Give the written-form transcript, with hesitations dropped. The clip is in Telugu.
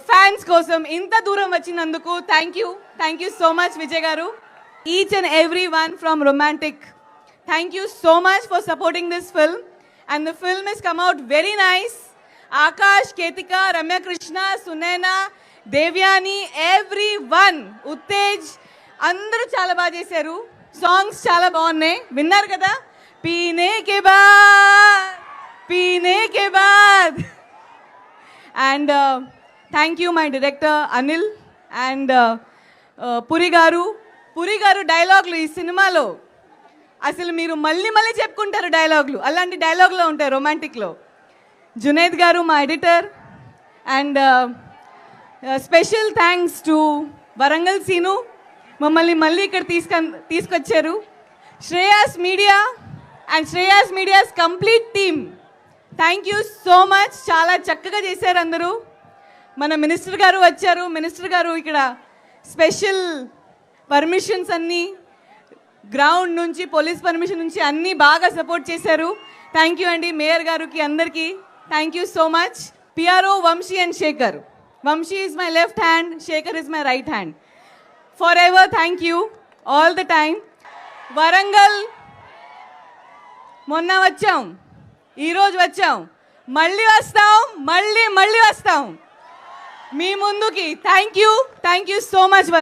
ఫ్యాన్స్ కోసం ఇంత దూరం వచ్చినందుకు thank you so much Vijay garu. Each and every one from Romantic, thank you so much for supporting this film and the film is come out very nice. Akash, Ketika, Ramya Krishna, Sunaina, Devyani, every one, Uttej అందరూ చాలా బాగా చేశారు. సాంగ్స్ చాలా బాగున్నాయి, విన్నారు కదా. Peene ke Baad and thank you my director Anil and Puri garu డైలాగులు ఈ సినిమాలో అసలు మీరు మళ్ళీ మళ్ళీ చెప్పుకుంటారు డైలాగులు, అలాంటి డైలాగులో ఉంటాయి రొమాంటిక్లో. జునైద్ గారు మా editor and special thanks to Warangal Seenu, మమ్మల్ని మళ్ళీ ఇక్కడ తీసుకొచ్చారు. Shreyas media and Shreyas media's complete team, thank you so much. చాలా చక్కగా చేశారు అందరూ. మన మినిస్టర్ గారు వచ్చారు, మినిస్టర్ గారు ఇక్కడ స్పెషల్ పర్మిషన్స్ అన్నీ గ్రౌండ్ నుంచి, పోలీస్ పర్మిషన్ నుంచి అన్నీ బాగా సపోర్ట్ చేశారు. థ్యాంక్ యూ అండి మేయర్ గారికి, అందరికీ thank you so much. PRO Vamshi and Shekhar, Vamshi is my left hand, Shekhar is my right hand. Forever thank you all the time. Warangal మొన్న వచ్చాం, ఈరోజు వచ్చాం, మళ్ళీ వస్తాం, మళ్ళీ వస్తాం మీ ముందుకి. Thank you so much.